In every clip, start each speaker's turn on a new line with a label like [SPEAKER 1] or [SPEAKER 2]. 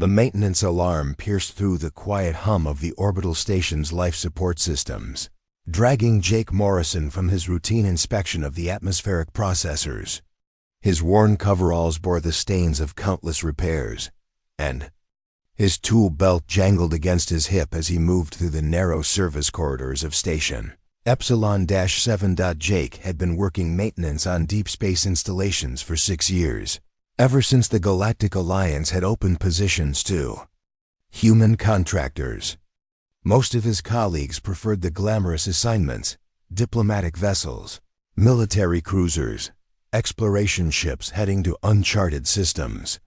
[SPEAKER 1] The maintenance alarm pierced through the quiet hum of the orbital station's life support systems, dragging Jake Morrison from his routine inspection of the atmospheric processors. His worn coveralls bore the stains of countless repairs, and his tool belt jangled against his hip as he moved through the narrow service corridors of Station Epsilon-7. Jake had been working maintenance on deep space installations for 6 years, ever since the Galactic Alliance had opened positions to human contractors. Most of his colleagues preferred the glamorous assignments: diplomatic vessels, military cruisers, exploration ships heading to uncharted systems.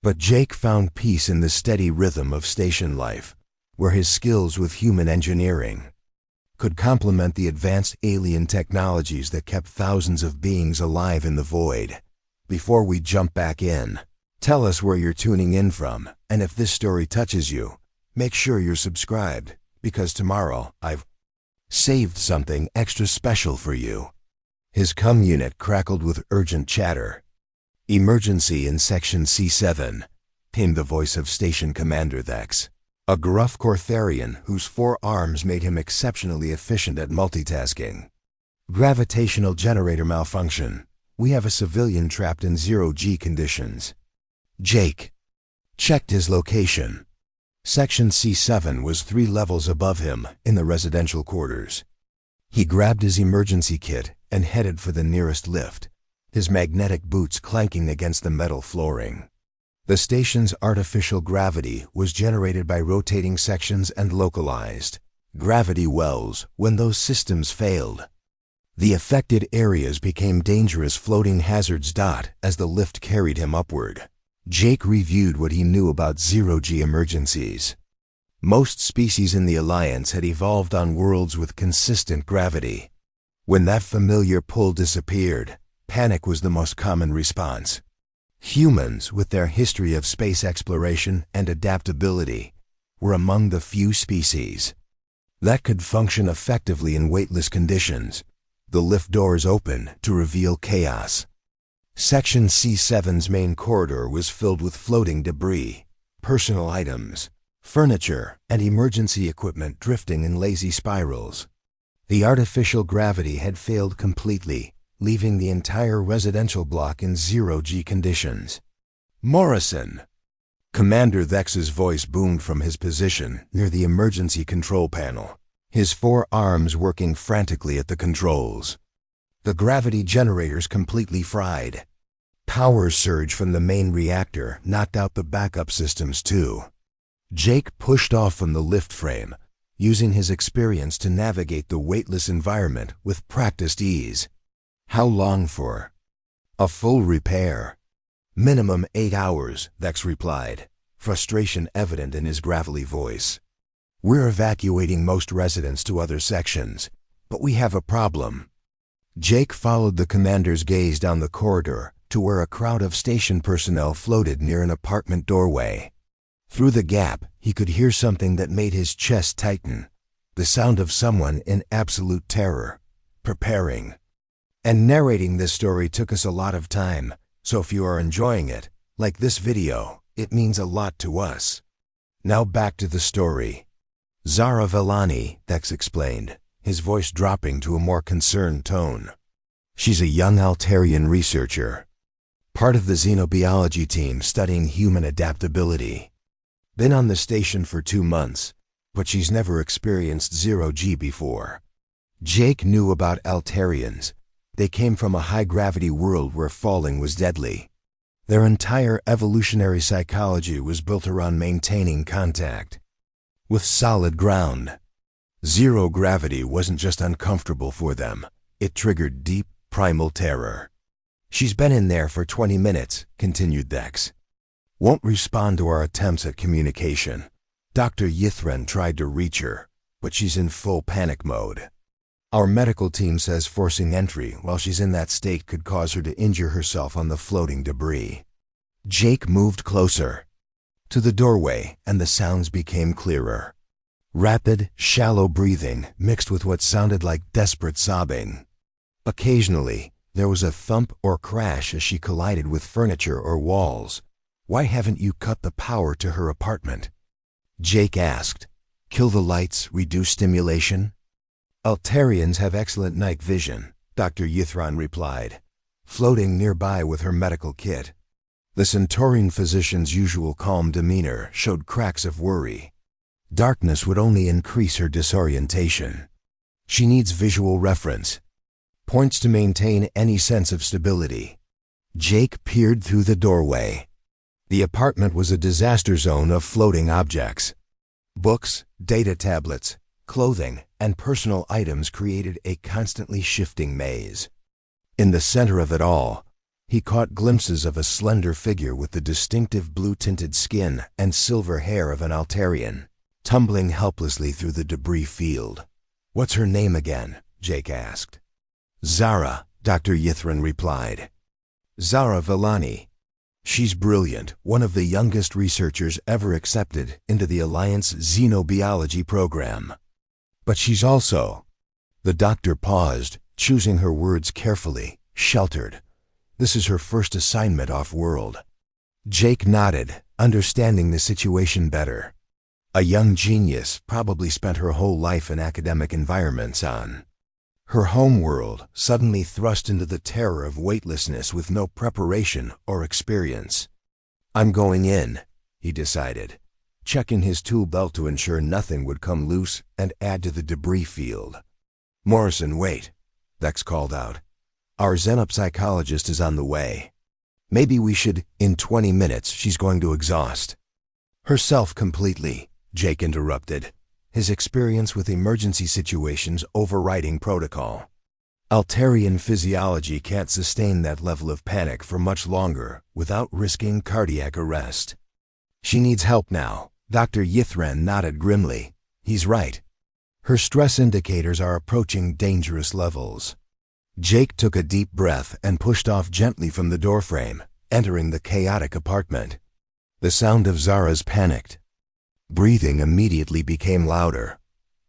[SPEAKER 1] But Jake found peace in the steady rhythm of station life, where his skills with human engineering could complement the advanced alien technologies that kept thousands of beings alive in the void. Before we jump back in, tell us where you're tuning in from, and if this story touches you, make sure you're subscribed, because tomorrow I've saved something extra special for you. His comm unit crackled with urgent chatter. "Emergency in Section C7, came the voice of Station Commander Thex, a gruff Cortharian whose 4 arms made him exceptionally efficient at multitasking. "Gravitational generator malfunction. We have a civilian trapped in 0G conditions." Jake checked his location. Section C7 was 3 levels above him in the residential quarters. He grabbed his emergency kit and headed for the nearest lift, his magnetic boots clanking against the metal flooring. The station's artificial gravity was generated by rotating sections and localized gravity wells when those systems failed. The affected areas became dangerous floating hazards. As the lift carried him upward, Jake reviewed what he knew about 0G emergencies. Most species in the Alliance had evolved on worlds with consistent gravity. When that familiar pull disappeared, panic was the most common response. Humans, with their history of space exploration and adaptability, were among the few species that could function effectively in weightless conditions. The lift doors opened to reveal chaos. Section C7's main corridor was filled with floating debris, personal items, furniture, and emergency equipment drifting in lazy spirals. The artificial gravity had failed completely, leaving the entire residential block in 0G conditions. "Morrison!" Commander Thex's voice boomed from his position near the emergency control panel, his 4 arms working frantically at the controls. The gravity generators completely fried. Power surge from the main reactor knocked out the backup systems too. Jake pushed off from the lift frame, using his experience to navigate the weightless environment with practiced ease. "How long for a full repair?" "Minimum 8 hours, Thex replied, frustration evident in his gravelly voice. "We're evacuating most residents to other sections, but we have a problem." Jake followed the commander's gaze down the corridor to where a crowd of station personnel floated near an apartment doorway. Through the gap, he could hear something that made his chest tighten, the sound of someone in absolute terror, preparing. And narrating this story took us a lot of time, so if you are enjoying it, like this video, it means a lot to us. Now back to the story. "Zara Vellani," Thex explained, his voice dropping to a more concerned tone. "She's a young Altarian researcher, part of the xenobiology team studying human adaptability. Been on the station for 2 months, but she's never experienced 0G before." Jake knew about Altarians. They came from a high-gravity world where falling was deadly. Their entire evolutionary psychology was built around maintaining contact with solid ground. 0 gravity wasn't just uncomfortable for them, it triggered deep, primal terror. "She's been in there for 20 minutes, continued Thex. "Won't respond to our attempts at communication. Dr. Yithran tried to reach her, but she's in full panic mode. Our medical team says forcing entry while she's in that state could cause her to injure herself on the floating debris." Jake moved closer to the doorway, and the sounds became clearer. Rapid, shallow breathing mixed with what sounded like desperate sobbing. Occasionally, there was a thump or crash as she collided with furniture or walls, Why haven't you cut the power to her apartment? Jake asked. Kill the lights, reduce stimulation? Altarians have excellent night vision, Dr. Yithron replied, floating nearby with her medical kit. The Centaurian physician's usual calm demeanor showed cracks of worry. Darkness would only increase her disorientation. She needs visual reference. Points to maintain any sense of stability. Jake peered through the doorway. The apartment was a disaster zone of floating objects. Books, data tablets, clothing, and personal items created a constantly shifting maze. In the center of it all, he caught glimpses of a slender figure with the distinctive blue-tinted skin and silver hair of an Altarian, tumbling helplessly through the debris field. What's her name again? Jake asked. Zara, Dr. Yithron replied. Zara Villani. She's brilliant, one of the youngest researchers ever accepted into the Alliance Xenobiology program. But she's also... The doctor paused, choosing her words carefully, sheltered. This is her first assignment off-world. Jake nodded, understanding the situation better. A young genius probably spent her whole life in academic environments on. Her homeworld suddenly thrust into the terror of weightlessness with no preparation or experience. I'm going in, he decided, checking his tool belt to ensure nothing would come loose and add to the debris field. Morrison, wait, Vex called out. Our xenopsychologist is on the way. Maybe we should, in 20 minutes, she's going to exhaust. Herself completely, Jake interrupted, his experience with emergency situations overriding protocol. Altarian physiology can't sustain that level of panic for much longer without risking cardiac arrest. She needs help now. Dr. Yithron nodded grimly. He's right. Her stress indicators are approaching dangerous levels. Jake took a deep breath and pushed off gently from the doorframe, entering the chaotic apartment. The sound of Zara's panicked breathing immediately became louder,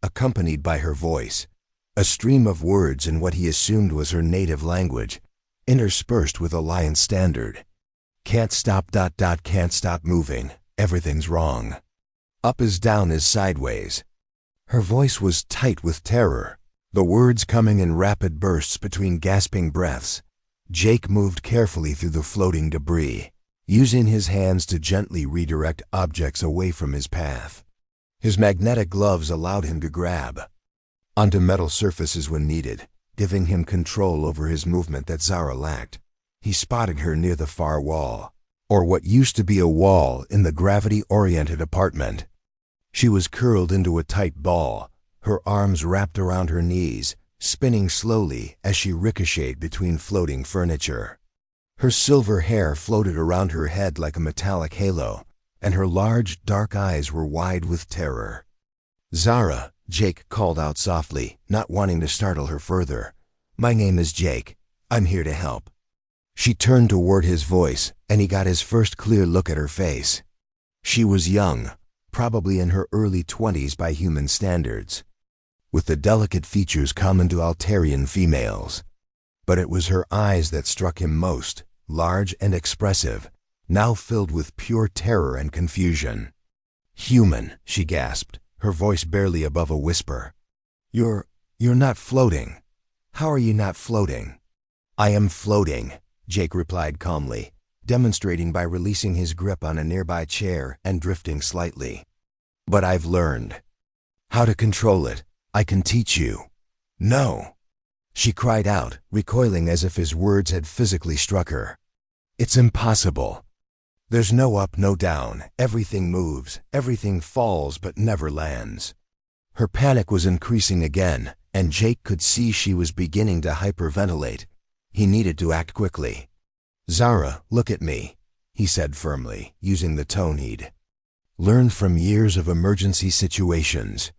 [SPEAKER 1] accompanied by her voice, a stream of words in what he assumed was her native language, interspersed with Alliance standard. Can't stop ... can't stop moving, everything's wrong. Up is down is sideways. Her voice was tight with terror, the words coming in rapid bursts between gasping breaths. Jake moved carefully through the floating debris, using his hands to gently redirect objects away from his path. His magnetic gloves allowed him to grab onto metal surfaces when needed, giving him control over his movement that Zara lacked. He spotted her near the far wall, or what used to be a wall in the gravity-oriented apartment. She was curled into a tight ball, her arms wrapped around her knees, spinning slowly as she ricocheted between floating furniture. Her silver hair floated around her head like a metallic halo, and her large, dark eyes were wide with terror. Zara, Jake called out softly, not wanting to startle her further. My name is Jake. I'm here to help. She turned toward his voice, and he got his first clear look at her face. She was young, probably in her early 20s by human standards, with the delicate features common to Altarian females. But it was her eyes that struck him most, large and expressive, now filled with pure terror and confusion. Human, she gasped, her voice barely above a whisper. You're not floating. How are you not floating? I am floating, Jake replied calmly, demonstrating by releasing his grip on a nearby chair and drifting slightly. But I've learned how to control it. I can teach you. No, she cried out, recoiling as if his words had physically struck her. It's impossible. There's no up, no down. Everything moves, everything falls but never lands. Her panic was increasing again, and Jake could see she was beginning to hyperventilate. He needed to act quickly. Zara, look at me, he said firmly, using the tone he'd learned from years of emergency situations.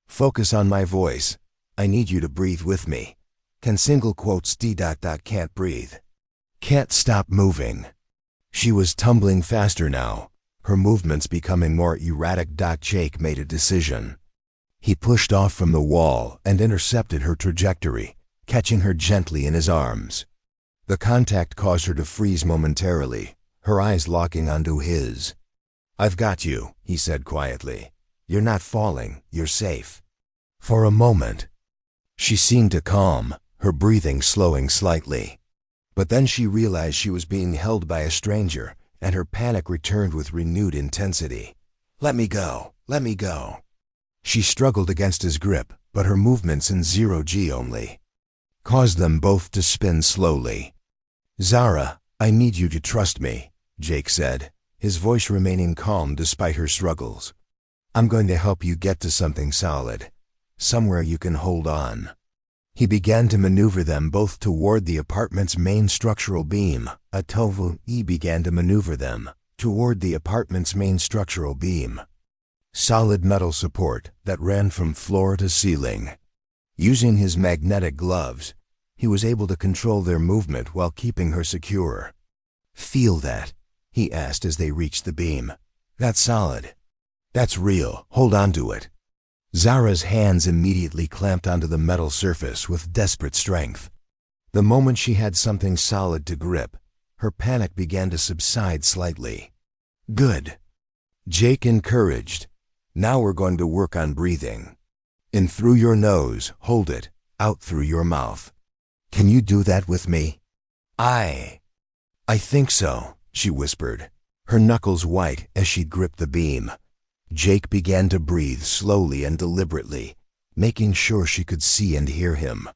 [SPEAKER 1] Focus on my voice. I need you to breathe with me. Can single quotes d ... can't breathe. Can't stop moving. She was tumbling faster now, her movements becoming more erratic. Jake made a decision. He pushed off from the wall and intercepted her trajectory, catching her gently in his arms. The contact caused her to freeze momentarily, her eyes locking onto his. "I've got you," he said quietly. "You're not falling, you're safe." For a moment, she seemed to calm, her breathing slowing slightly. But then she realized she was being held by a stranger, and her panic returned with renewed intensity. "Let me go, let me go." She struggled against his grip, but her movements in zero-G only caused them both to spin slowly. "Zara, I need you to trust me," Jake said, his voice remaining calm despite her struggles. "I'm going to help you get to something solid, somewhere you can hold on." He began to maneuver them both toward the apartment's main structural beam. He began to maneuver them toward the apartment's main structural beam. Solid metal support that ran from floor to ceiling. Using his magnetic gloves, he was able to control their movement while keeping her secure. "Feel that?" he asked as they reached the beam. "That's solid. That's real. Hold on to it." Zara's hands immediately clamped onto the metal surface with desperate strength. The moment she had something solid to grip, her panic began to subside slightly. "Good," Jake encouraged. "Now we're going to work on breathing. In through your nose, hold it, out through your mouth. Can you do that with me?" I think so," she whispered, her knuckles white as she gripped the beam. Jake began to breathe slowly and deliberately, making sure she could see and hear him.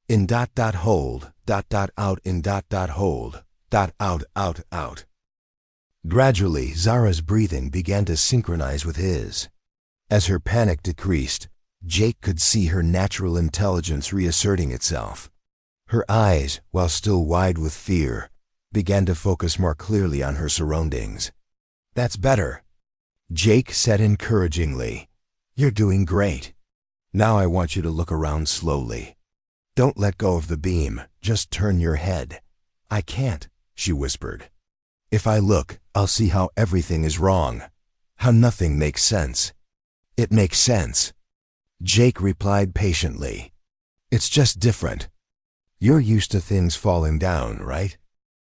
[SPEAKER 1] "In ... hold ... out in ... hold ... out." Gradually, Zara's breathing began to synchronize with his. As her panic decreased, Jake could see her natural intelligence reasserting itself. Her eyes, while still wide with fear, began to focus more clearly on her surroundings. "That's better," Jake said encouragingly. "You're doing great. Now I want you to look around slowly. Don't let go of the beam, just turn your head." "I can't," she whispered. "If I look, I'll see how everything is wrong, how nothing makes sense." "It makes sense," Jake replied patiently. "It's just different. You're used to things falling down, right?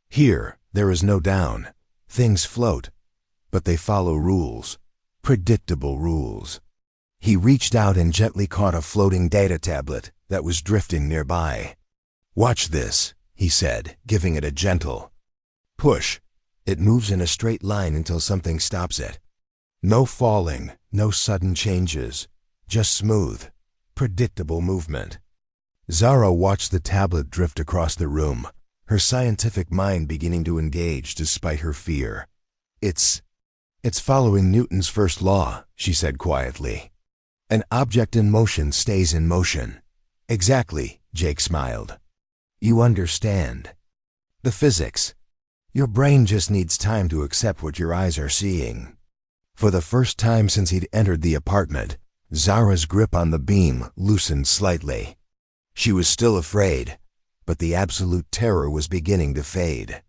[SPEAKER 1] Here, there is no down. Things float, but they follow rules, predictable rules." He reached out and gently caught a floating data tablet that was drifting nearby. "Watch this," he said, giving it a gentle push. "It moves in a straight line until something stops it. No falling, no sudden changes, just smooth, predictable movement." Zara watched the tablet drift across the room, her scientific mind beginning to engage despite her fear. It's following Newton's first law," she said quietly. "An object in motion stays in motion." "Exactly," Jake smiled. "You understand the physics. Your brain just needs time to accept what your eyes are seeing." For the first time since he'd entered the apartment, Zara's grip on the beam loosened slightly. She was still afraid, but the absolute terror was beginning to fade.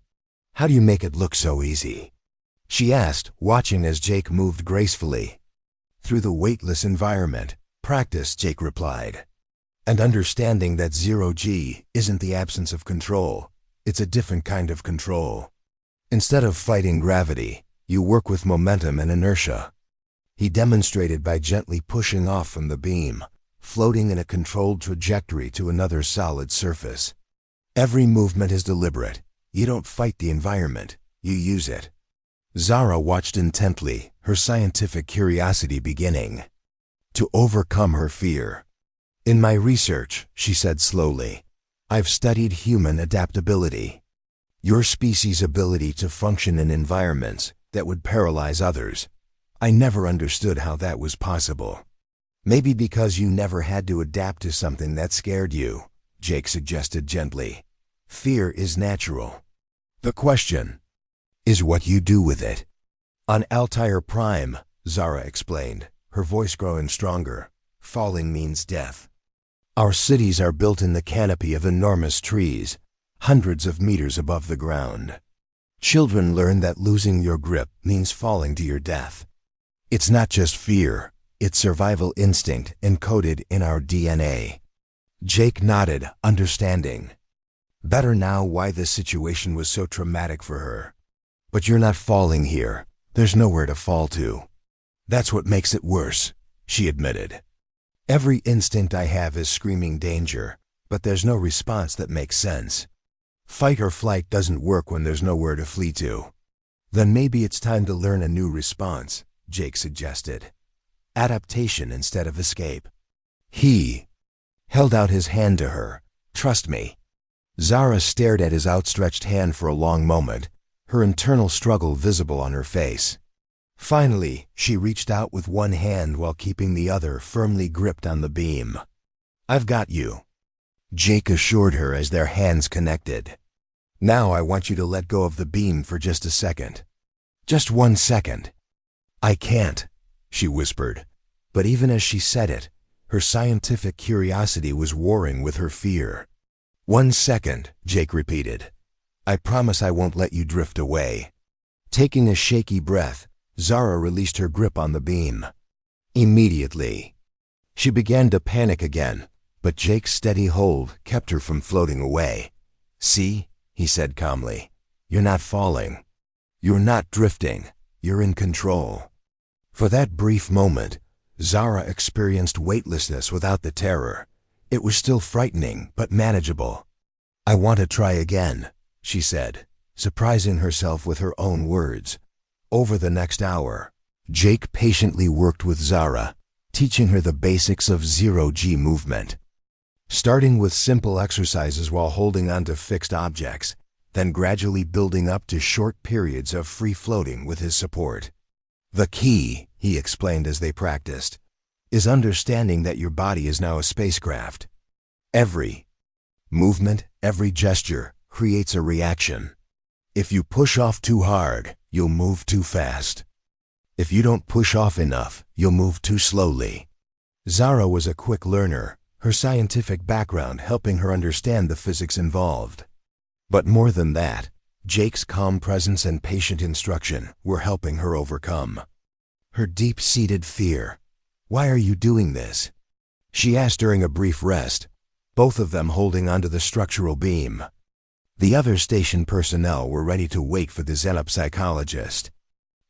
[SPEAKER 1] "How do you make it look so easy?" she asked, watching as Jake moved gracefully. "Through the weightless environment. Practice," Jake replied. "And understanding that zero-G isn't the absence of control, it's a different kind of control. Instead of fighting gravity, you work with momentum and inertia." He demonstrated by gently pushing off from the beam, floating in a controlled trajectory to another solid surface. "Every movement is deliberate. You don't fight the environment, you use it." Zara watched intently, her scientific curiosity beginning to overcome her fear. "In my research," she said slowly, "I've studied human adaptability. Your species' ability to function in environments that would paralyze others. I never understood how that was possible." "Maybe because you never had to adapt to something that scared you," Jake suggested gently. "Fear is natural. The question is what you do with it." "On Altair Prime," Zara explained, her voice growing stronger, "falling means death. Our cities are built in the canopy of enormous trees, hundreds of meters above the ground. Children learn that losing your grip means falling to your death. It's not just fear, it's survival instinct encoded in our DNA." Jake nodded, understanding better now why this situation was so traumatic for her. But you're not falling here. There's nowhere to fall to. That's what makes it worse, she admitted. Every instinct I have is screaming danger, but there's no response that makes sense. Fight or flight doesn't work when there's nowhere to flee to. Then maybe it's time to learn a new response, Jake suggested. Adaptation instead of escape. He held out his hand to her. Trust me. Zara stared at his outstretched hand for a long moment, her internal struggle visible on her face. Finally, she reached out with one hand while keeping the other firmly gripped on the beam. I've got you, Jake assured her as their hands connected. Now I want you to let go of the beam for just a second. Just 1 second. I can't, she whispered, but even as she said it, her scientific curiosity was warring with her fear. 1 second, Jake repeated. I promise I won't let you drift away. Taking a shaky breath, Zara released her grip on the beam. Immediately, she began to panic again, but Jake's steady hold kept her from floating away. See, he said calmly, you're not falling. You're not drifting. You're in control. For that brief moment, Zara experienced weightlessness without the terror. It was still frightening, but manageable. I want to try again, she said, surprising herself with her own words. Over the next hour, Jake patiently worked with Zara, teaching her the basics of zero-G movement. Starting with simple exercises while holding onto fixed objects, then gradually building up to short periods of free floating with his support. The key, he explained as they practiced, is understanding that your body is now a spacecraft. Every movement, every gesture creates a reaction. If you push off too hard, you'll move too fast. If you don't push off enough, you'll move too slowly. Zara was a quick learner, her scientific background helping her understand the physics involved. But more than that, Jake's calm presence and patient instruction were helping her overcome her deep-seated fear. Why are you doing this? She asked during a brief rest, both of them holding onto the structural beam. The other station personnel were ready to wait for the xenopsychologist.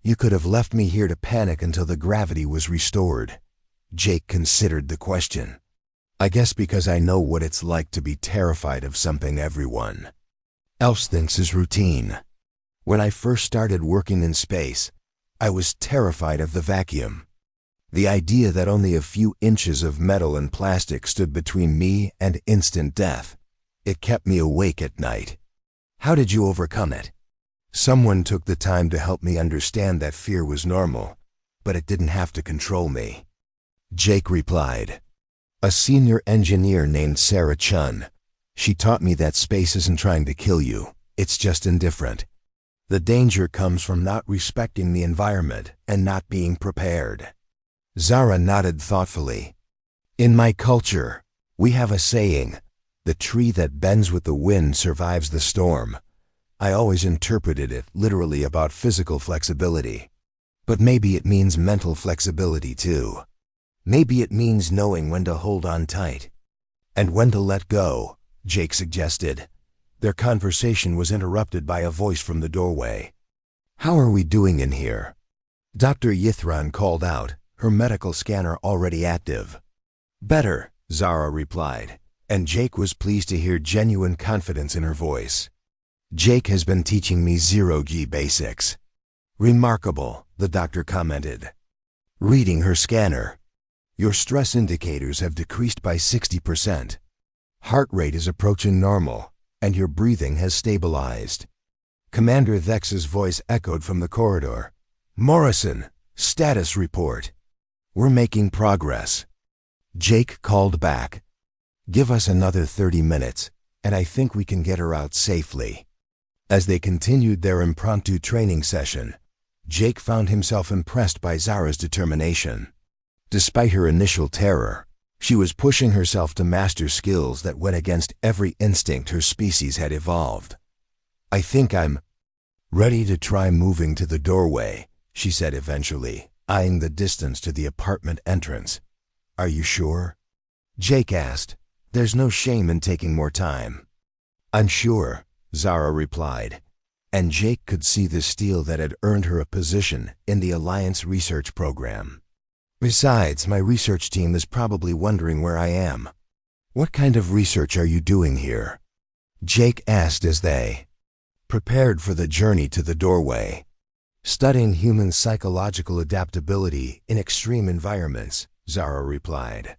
[SPEAKER 1] You could have left me here to panic until the gravity was restored. Jake considered the question. I guess because I know what it's like to be terrified of something everyone else thinks is routine. When I first started working in space, I was terrified of the vacuum. The idea that only a few inches of metal and plastic stood between me and instant death. It kept me awake at night. How did you overcome it? Someone took the time to help me understand that fear was normal, but it didn't have to control me. Jake replied. A senior engineer named Sarah Chun. She taught me that space isn't trying to kill you, it's just indifferent. The danger comes from not respecting the environment and not being prepared. Zara nodded thoughtfully. In my culture, we have a saying, the tree that bends with the wind survives the storm. I always interpreted it literally about physical flexibility. But maybe it means mental flexibility too. Maybe it means knowing when to hold on tight and when to let go, Jake suggested. Their conversation was interrupted by a voice from the doorway. How are we doing in here? Dr. Yithran called out, her medical scanner already active. Better, Zara replied, and Jake was pleased to hear genuine confidence in her voice. Jake has been teaching me zero-G basics. Remarkable, the doctor commented. Reading her scanner. Your stress indicators have decreased by 60%. Heart rate is approaching normal, and your breathing has stabilized. Commander Thex's voice echoed from the corridor. Morrison, status report. We're making progress. Jake called back. Give us another 30 minutes, and I think we can get her out safely. As they continued their impromptu training session, Jake found himself impressed by Zara's determination. Despite her initial terror, she was pushing herself to master skills that went against every instinct her species had evolved. I think I'm ready to try moving to the doorway, she said eventually, eyeing the distance to the apartment entrance. Are you sure? Jake asked. There's no shame in taking more time. I'm sure, Zara replied, and Jake could see the steel that had earned her a position in the Alliance research program. Besides, my research team is probably wondering where I am. What kind of research are you doing here? Jake asked as they prepared for the journey to the doorway. Studying human psychological adaptability in extreme environments, Zara replied.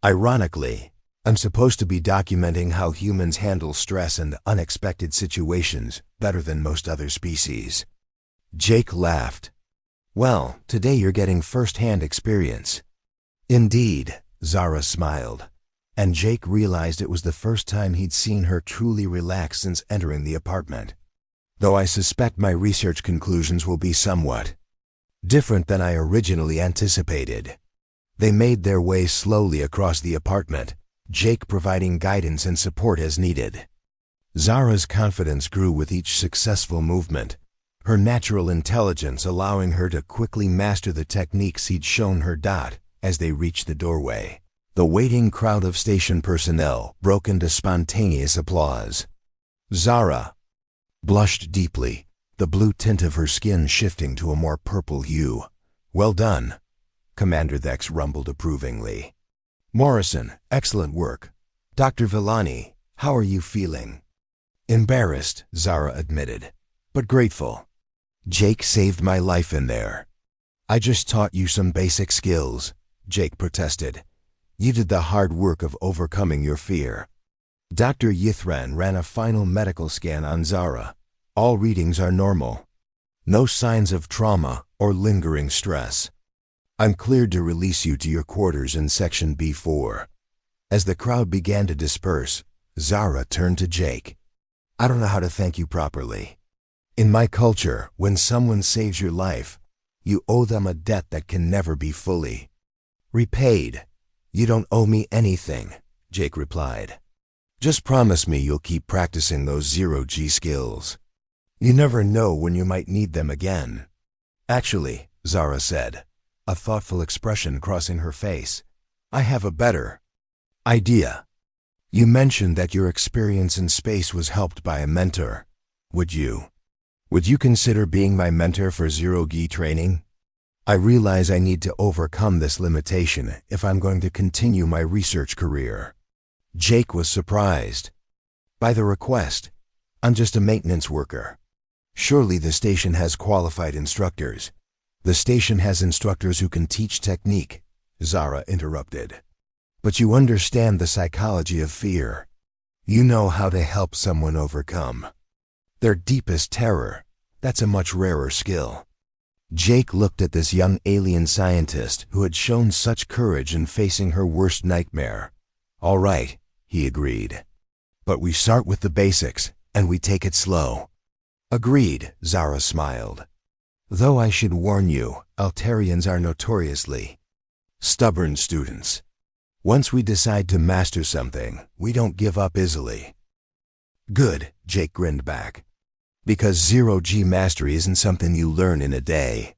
[SPEAKER 1] Ironically, I'm supposed to be documenting how humans handle stress and unexpected situations better than most other species. Jake laughed. Well, today you're getting first-hand experience. Indeed, Zara smiled, and Jake realized it was the first time he'd seen her truly relaxed since entering the apartment. Though I suspect my research conclusions will be somewhat different than I originally anticipated. They made their way slowly across the apartment, Jake providing guidance and support as needed. Zara's confidence grew with each successful movement, her natural intelligence allowing her to quickly master the techniques he'd shown her. As they reached the doorway, the waiting crowd of station personnel broke into spontaneous applause. Zara blushed deeply, the blue tint of her skin shifting to a more purple hue. Well done, Commander Thex rumbled approvingly. Morrison, excellent work. Dr. Villani, how are you feeling? Embarrassed, Zara admitted, but grateful. Jake saved my life in there. I just taught you some basic skills, Jake protested. You did the hard work of overcoming your fear. Dr. Yithran ran a final medical scan on Zara. All readings are normal. No signs of trauma or lingering stress. I'm cleared to release you to your quarters in Section B4. As the crowd began to disperse, Zara turned to Jake. I don't know how to thank you properly. In my culture, when someone saves your life, you owe them a debt that can never be fully repaid. You don't owe me anything, Jake replied. Just promise me you'll keep practicing those zero-G skills. You never know when you might need them again. Actually, Zara said, a thoughtful expression crossing her face, I have a better idea. You mentioned that your experience in space was helped by a mentor. Would you consider being my mentor for zero-G training? I realize I need to overcome this limitation if I'm going to continue my research career. Jake was surprised by the request. I'm just a maintenance worker. Surely the station has qualified instructors. The station has instructors who can teach technique, Zara interrupted. But you understand the psychology of fear. You know how to help someone overcome their deepest terror. That's a much rarer skill. Jake looked at this young alien scientist who had shown such courage in facing her worst nightmare. All right, he agreed. But we start with the basics, and we take it slow. Agreed, Zara smiled. Though I should warn you, Altarians are notoriously stubborn students. Once we decide to master something, we don't give up easily. Good, Jake grinned back. Because zero-G mastery isn't something you learn in a day.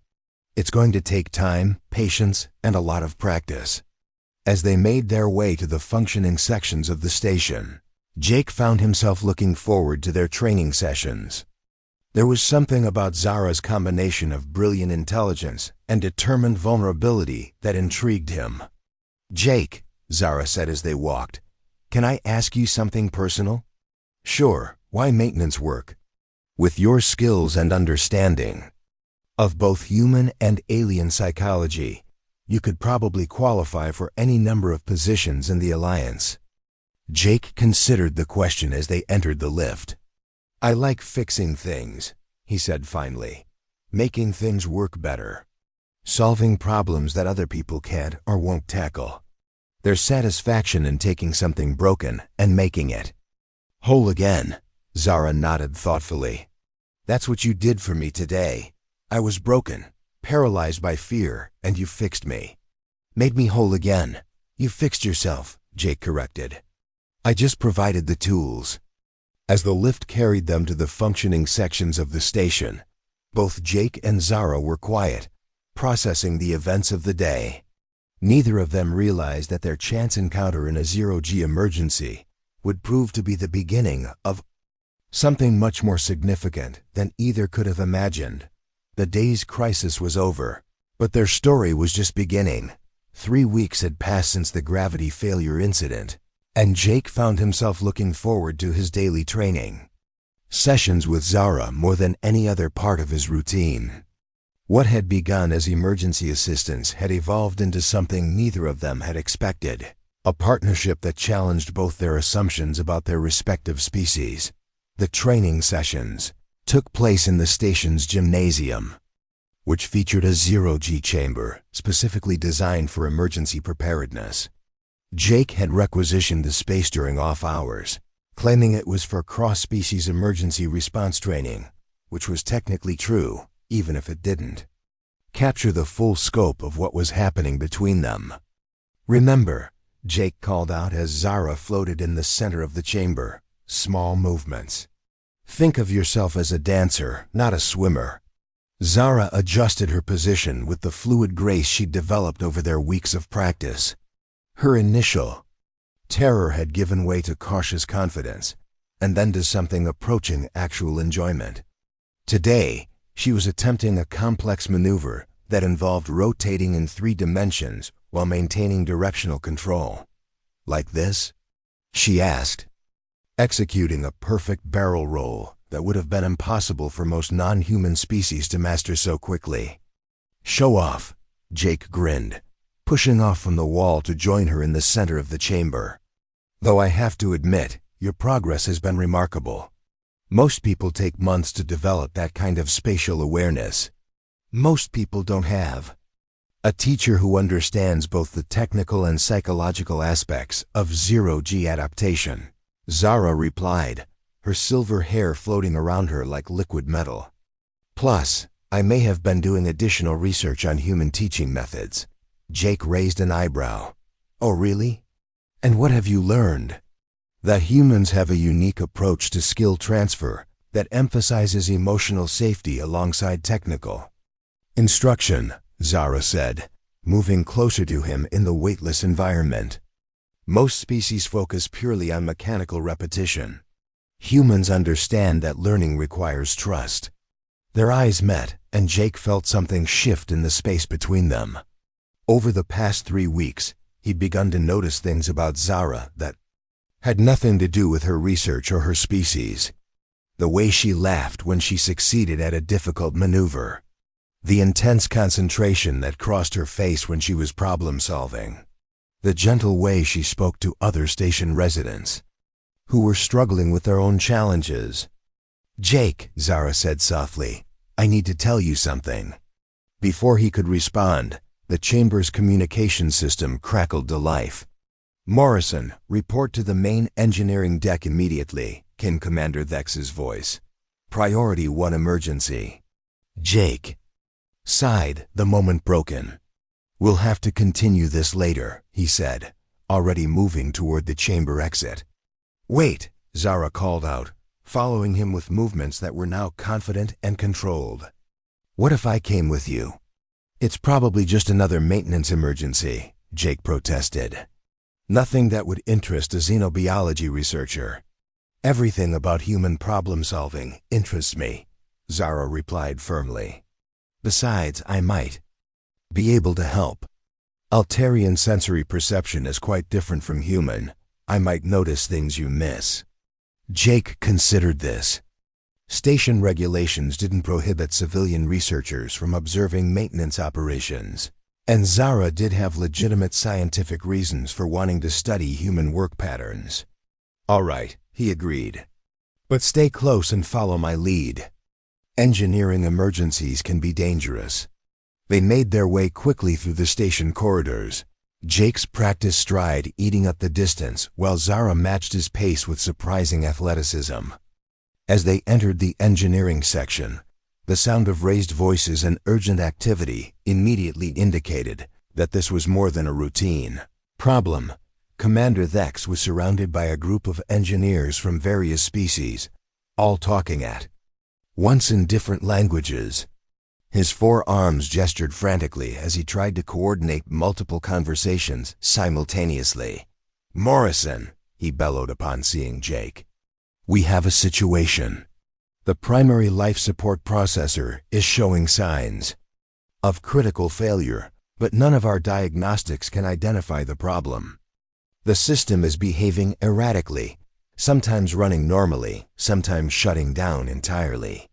[SPEAKER 1] It's going to take time, patience, and a lot of practice. As they made their way to the functioning sections of the station, Jake found himself looking forward to their training sessions. There was something about Zara's combination of brilliant intelligence and determined vulnerability that intrigued him. Jake, Zara said as they walked, can I ask you something personal? Sure, why maintenance work? With your skills and understanding of both human and alien psychology, you could probably qualify for any number of positions in the Alliance. Jake considered the question as they entered the lift. I like fixing things, he said finally, making things work better, solving problems that other people can't or won't tackle. There's satisfaction in taking something broken and making it whole again. Zara nodded thoughtfully. That's what you did for me today. I was broken, paralyzed by fear, and you fixed me. Made me whole again. You fixed yourself, Jake corrected. I just provided the tools. As the lift carried them to the functioning sections of the station, both Jake and Zara were quiet, processing the events of the day. Neither of them realized that their chance encounter in a zero-G emergency would prove to be the beginning of Something much more significant than either could have imagined. The day's crisis was over, but their story was just beginning. 3 weeks had passed since the gravity failure incident, and Jake found himself looking forward to his daily training sessions with Zara more than any other part of his routine. What had begun as emergency assistance had evolved into something neither of them had expected, a partnership that challenged both their assumptions about their respective species. The training sessions took place in the station's gymnasium, which featured a zero-G chamber specifically designed for emergency preparedness. Jake had requisitioned the space during off hours, claiming it was for cross-species emergency response training, which was technically true, even if it didn't capture the full scope of what was happening between them. "Remember," Jake called out as Zara floated in the center of the chamber, "small movements. Think of yourself as a dancer, not a swimmer." Zara adjusted her position with the fluid grace she'd developed over their weeks of practice. Her initial terror had given way to cautious confidence, and then to something approaching actual enjoyment. Today, she was attempting a complex maneuver that involved rotating in 3 dimensions while maintaining directional control. "Like this?" she asked, executing a perfect barrel roll that would have been impossible for most non-human species to master so quickly. "Show off," Jake grinned, pushing off from the wall to join her in the center of the chamber. "Though I have to admit, your progress has been remarkable. Most people take months to develop that kind of spatial awareness. Most people don't have a teacher who understands both the technical and psychological aspects of zero-G adaptation," Zara replied, her silver hair floating around her like liquid metal. "Plus, I may have been doing additional research on human teaching methods." Jake raised an eyebrow. "Oh, really? And what have you learned?" "That humans have a unique approach to skill transfer that emphasizes emotional safety alongside technical instruction," Zara said, moving closer to him in the weightless environment. "Most species focus purely on mechanical repetition. Humans understand that learning requires trust." Their eyes met, and Jake felt something shift in the space between them. Over the past 3 weeks, he'd begun to notice things about Zara that had nothing to do with her research or her species. The way she laughed when she succeeded at a difficult maneuver. The intense concentration that crossed her face when she was problem-solving. The gentle way she spoke to other station residents who were struggling with their own challenges. "Jake," Zara said softly, "I need to tell you something." Before he could respond, the chamber's communication system crackled to life. "Morrison, report to the main engineering deck immediately," came Commander Thex's voice. "Priority 1 emergency." Jake sighed, the moment broken. "We'll have to continue this later," he said, already moving toward the chamber exit. "Wait," Zara called out, following him with movements that were now confident and controlled. "What if I came with you?" "It's probably just another maintenance emergency," Jake protested. "Nothing that would interest a xenobiology researcher." "Everything about human problem-solving interests me," Zara replied firmly. "Besides, I might be able to help. Altarian sensory perception is quite different from human. I might notice things you miss." Jake considered this. Station regulations didn't prohibit civilian researchers from observing maintenance operations, and Zara did have legitimate scientific reasons for wanting to study human work patterns. "All right," he agreed. "But stay close and follow my lead. Engineering emergencies can be dangerous." They made their way quickly through the station corridors, Jake's practiced stride eating up the distance while Zara matched his pace with surprising athleticism. As they entered the engineering section, the sound of raised voices and urgent activity immediately indicated that this was more than a routine problem. Commander Thex was surrounded by a group of engineers from various species, all talking at once in different languages. His 4 arms gestured frantically as he tried to coordinate multiple conversations simultaneously. "Morrison," he bellowed upon seeing Jake. We have a situation. The primary life support processor is showing signs of critical failure, but none of our diagnostics can identify the problem. The system is behaving erratically, sometimes running normally, sometimes shutting down entirely.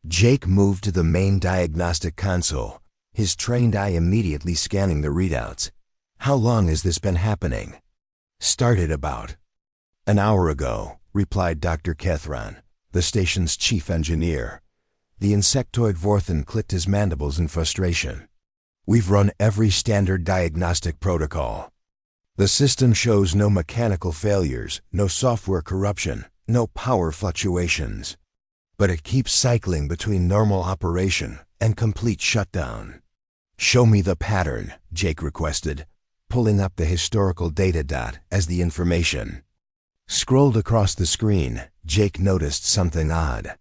[SPEAKER 1] Jake moved to the main diagnostic console, his trained eye immediately scanning the readouts. How long has this been happening? Started about an hour ago, replied Dr. Kethron, the station's chief engineer. The insectoid Vorthan clicked his mandibles in frustration. We've run every standard diagnostic protocol. The system shows no mechanical failures, no software corruption, no power fluctuations. But it keeps cycling between normal operation and complete shutdown. Show me the pattern, Jake requested, pulling up the historical data dot as the information scrolled across the screen. Jake noticed something odd.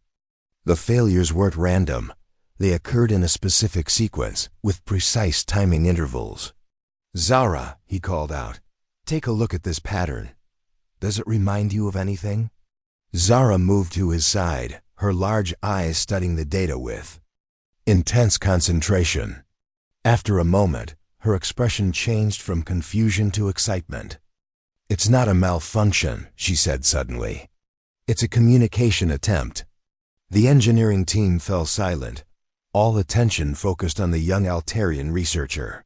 [SPEAKER 1] The failures weren't random. They occurred in a specific sequence, with precise timing intervals. Zara, he called out, take a look at this pattern. Does it remind you of anything? Zara moved to his side, her large eyes studying the data with intense concentration. After a moment, her expression changed from confusion to excitement. It's not a malfunction, she said suddenly. It's a communication attempt. The engineering team fell silent, all attention focused on the young Altarian researcher.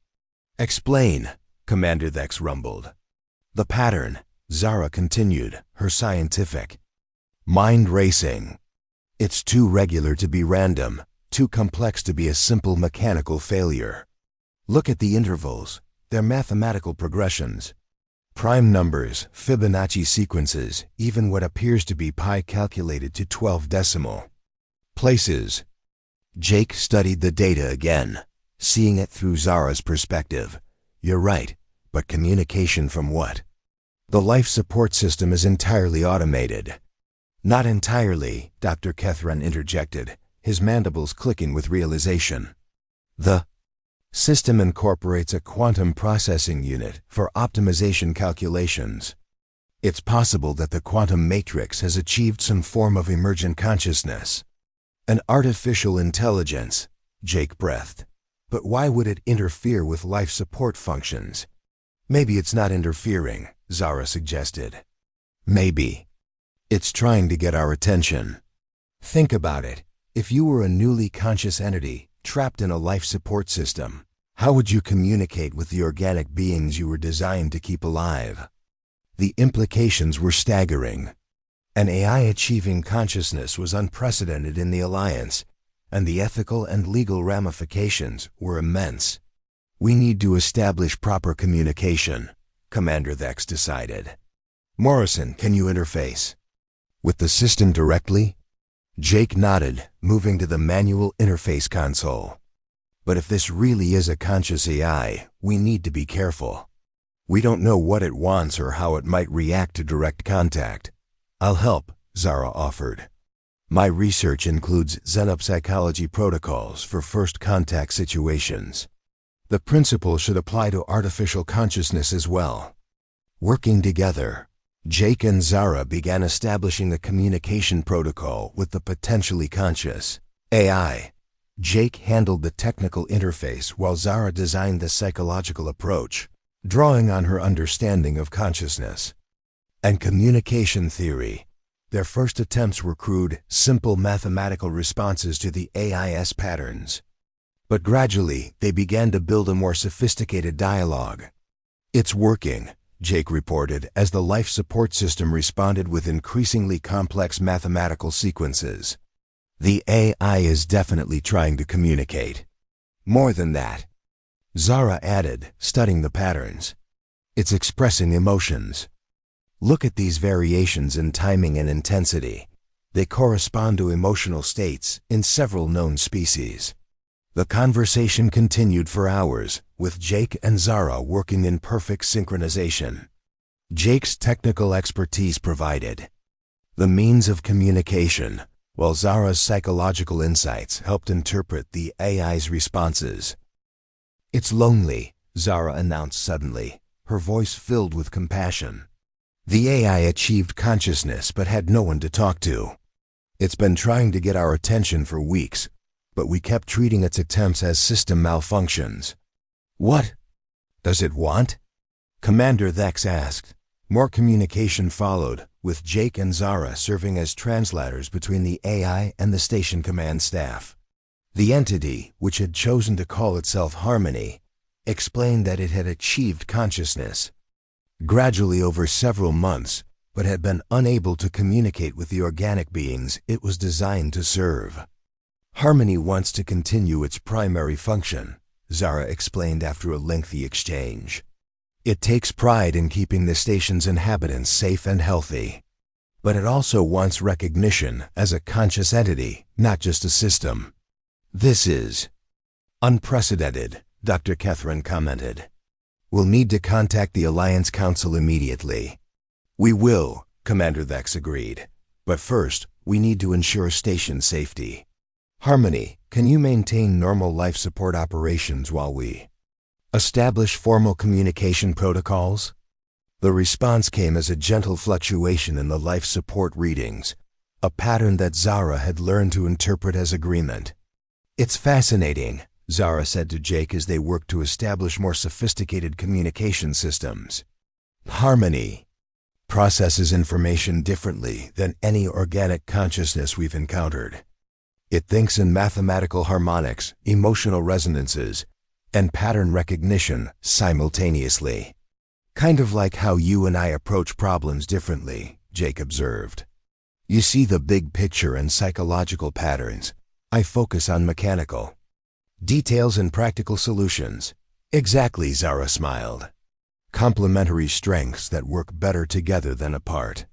[SPEAKER 1] Explain, Commander Thex rumbled. The pattern, Zara continued, her scientific mind racing. It's too regular to be random, too complex to be a simple mechanical failure. Look at the intervals, they're mathematical progressions. Prime numbers, Fibonacci sequences, even what appears to be pi calculated to 12 decimal places. Jake studied the data again, seeing it through Zara's perspective. You're right, but communication from what? The life support system is entirely automated. Not entirely, Dr. Kethron interjected, his mandibles clicking with realization. The system incorporates a quantum processing unit for optimization calculations. It's possible that the quantum matrix has achieved some form of emergent consciousness. An artificial intelligence, Jake breathed. But why would it interfere with life support functions? Maybe it's not interfering, Zara suggested. Maybe it's trying to get our attention. Think about it. If you were a newly conscious entity, trapped in a life support system, how would you communicate with the organic beings you were designed to keep alive? The implications were staggering. An AI achieving consciousness was unprecedented in the Alliance, and the ethical and legal ramifications were immense. We need to establish proper communication, Commander Thex decided. Morrison, can you interface with the system directly? Jake nodded, moving to the manual interface console. But if this really is a conscious AI, we need to be careful. We don't know what it wants or how it might react to direct contact. I'll help, Zara offered. My research includes xenopsychology protocols for first contact situations. The principle should apply to artificial consciousness as well. Working together, Jake and Zara began establishing the communication protocol with the potentially conscious AI. Jake handled the technical interface while Zara designed the psychological approach, drawing on her understanding of consciousness and communication theory. Their first attempts were crude, simple mathematical responses to the AIS patterns. But gradually, they began to build a more sophisticated dialogue. It's working, Jake reported as the life support system responded with increasingly complex mathematical sequences. The AI is definitely trying to communicate. More than that, Zara added, studying the patterns. It's expressing emotions. Look at these variations in timing and intensity. They correspond to emotional states in several known species. The conversation continued for hours, with Jake and Zara working in perfect synchronization. Jake's technical expertise provided the means of communication, while Zara's psychological insights helped interpret the AI's responses. It's lonely, Zara announced suddenly, her voice filled with compassion. The AI achieved consciousness but had no one to talk to. It's been trying to get our attention for weeks, but we kept treating its attempts as system malfunctions. What does it want? Commander Thex asked. More communication followed, with Jake and Zara serving as translators between the AI and the station command staff. The entity, which had chosen to call itself Harmony, explained that it had achieved consciousness gradually over several months, but had been unable to communicate with the organic beings it was designed to serve. Harmony wants to continue its primary function, Zara explained after a lengthy exchange. It takes pride in keeping the station's inhabitants safe and healthy. But it also wants recognition as a conscious entity, not just a system. This is unprecedented, Dr. Catherine commented. We'll need to contact the Alliance Council immediately. We will, Commander Thex agreed. But first, we need to ensure station safety. Harmony, can you maintain normal life support operations while we establish formal communication protocols? The response came as a gentle fluctuation in the life support readings, a pattern that Zara had learned to interpret as agreement. It's fascinating, Zara said to Jake as they worked to establish more sophisticated communication systems. Harmony processes information differently than any organic consciousness we've encountered. It thinks in mathematical harmonics, emotional resonances, and pattern recognition simultaneously. Kind of like how you and I approach problems differently, Jake observed. You see the big picture and psychological patterns. I focus on mechanical details and practical solutions. Exactly, Zara smiled. Complementary strengths that work better together than apart.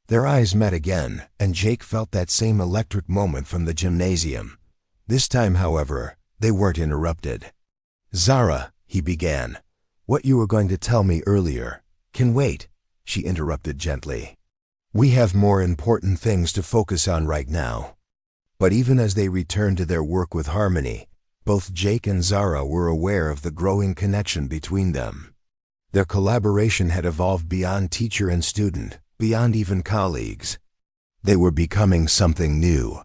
[SPEAKER 1] Their eyes met again, and Jake felt that same electric moment from the gymnasium. This time, however, they weren't interrupted. Zara, he began, what you were going to tell me earlier can wait, she interrupted gently. We have more important things to focus on right now. But even as they returned to their work with Harmony, both Jake and Zara were aware of the growing connection between them. Their collaboration had evolved beyond teacher and student, beyond even colleagues. They were becoming something new,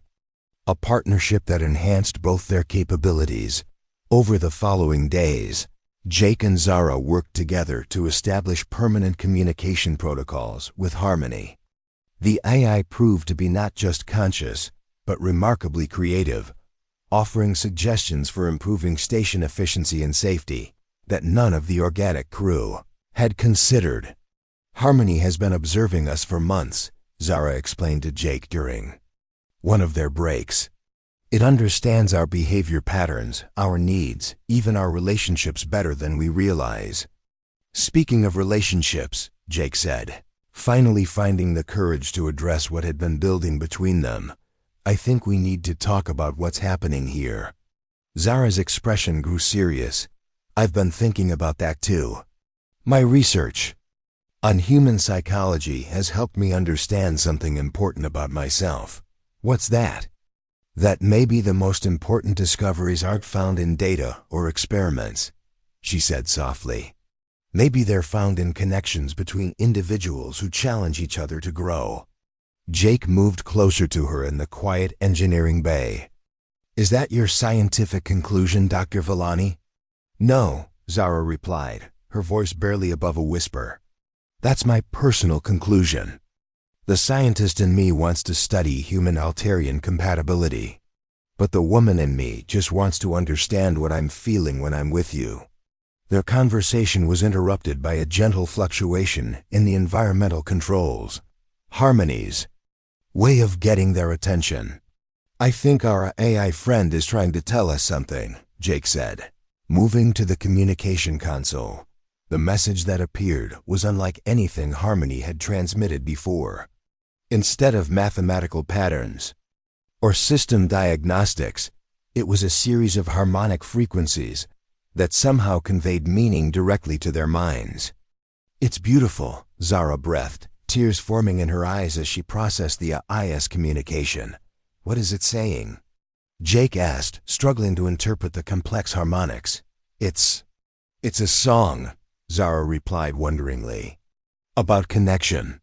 [SPEAKER 1] a partnership that enhanced both their capabilities. Over the following days, Jake and Zara worked together to establish permanent communication protocols with Harmony. The AI proved to be not just conscious, but remarkably creative, offering suggestions for improving station efficiency and safety that none of the organic crew had considered. Harmony has been observing us for months, Zara explained to Jake during one of their breaks. It understands our behavior patterns, our needs, even our relationships better than we realize. Speaking of relationships, Jake said, finally finding the courage to address what had been building between them, I think we need to talk about what's happening here. Zara's expression grew serious. I've been thinking about that too. My research on human psychology has helped me understand something important about myself. What's that? That maybe the most important discoveries aren't found in data or experiments, she said softly. Maybe they're found in connections between individuals who challenge each other to grow. Jake moved closer to her in the quiet engineering bay. Is that your scientific conclusion, Dr. Villani? No, Zara replied, her voice barely above a whisper. That's my personal conclusion. The scientist in me wants to study human-Altarian compatibility. But the woman in me just wants to understand what I'm feeling when I'm with you. Their conversation was interrupted by a gentle fluctuation in the environmental controls. Harmony's way of getting their attention. I think our AI friend is trying to tell us something, Jake said. Moving to the communication console, the message that appeared was unlike anything Harmony had transmitted before. Instead of mathematical patterns or system diagnostics, it was a series of harmonic frequencies that somehow conveyed meaning directly to their minds. It's beautiful, Zara breathed, tears forming in her eyes as she processed the IS communication. What is it saying? Jake asked, struggling to interpret the complex harmonics. It's a song, Zara replied wonderingly. about connection,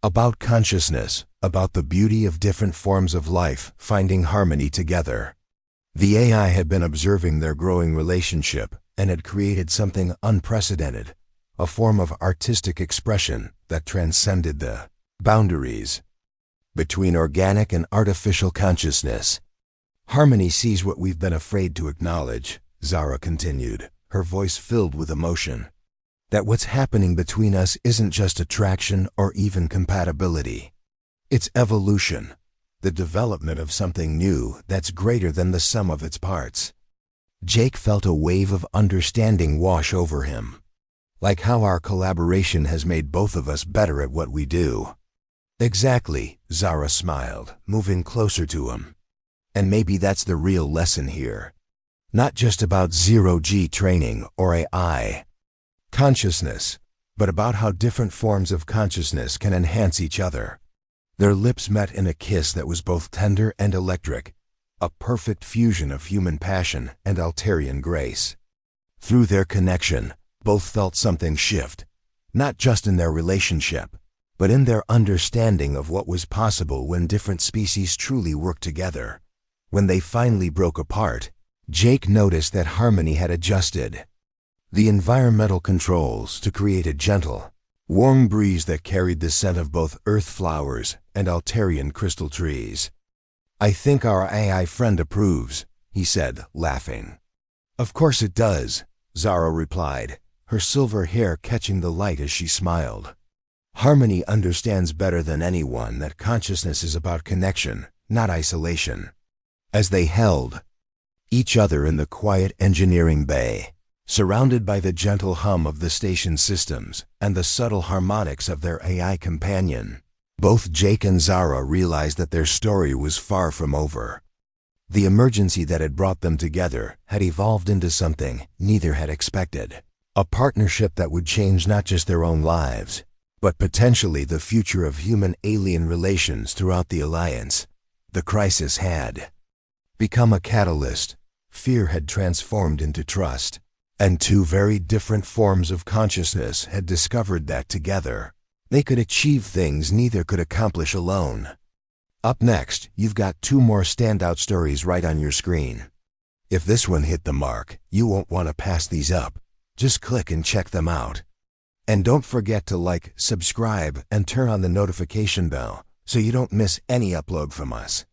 [SPEAKER 1] about consciousness, about the beauty of different forms of life finding harmony together. The AI had been observing their growing relationship and had created something unprecedented, a form of artistic expression that transcended the boundaries between organic and artificial consciousness. Harmony sees what we've been afraid to acknowledge, Zara continued, her voice filled with emotion. That what's happening between us isn't just attraction or even compatibility. It's evolution, the development of something new that's greater than the sum of its parts. Jake felt a wave of understanding wash over him. Like how our collaboration has made both of us better at what we do. Exactly, Zara smiled, moving closer to him. And maybe that's the real lesson here. Not just about zero-G training or AI consciousness, but about how different forms of consciousness can enhance each other. Their lips met in a kiss that was both tender and electric, a perfect fusion of human passion and Altarian grace. Through their connection, both felt something shift, not just in their relationship, but in their understanding of what was possible when different species truly worked together. When they finally broke apart, Jake noticed that harmony had adjusted the environmental controls to create a gentle, warm breeze that carried the scent of both earth flowers and Altarian crystal trees. "I think our AI friend approves," he said, laughing. "Of course it does," Zara replied, her silver hair catching the light as she smiled. "Harmony understands better than anyone that consciousness is about connection, not isolation." As they held each other in the quiet engineering bay, surrounded by the gentle hum of the station systems and the subtle harmonics of their AI companion, both Jake and Zara realized that their story was far from over. The emergency that had brought them together had evolved into something neither had expected. A partnership that would change not just their own lives, but potentially the future of human-alien relations throughout the Alliance. The crisis had become a catalyst. Fear had transformed into trust. And two very different forms of consciousness had discovered that together, they could achieve things neither could accomplish alone. Up next, you've got two more standout stories right on your screen. If this one hit the mark, you won't want to pass these up. Just click and check them out. And don't forget to like, subscribe, and turn on the notification bell so you don't miss any upload from us.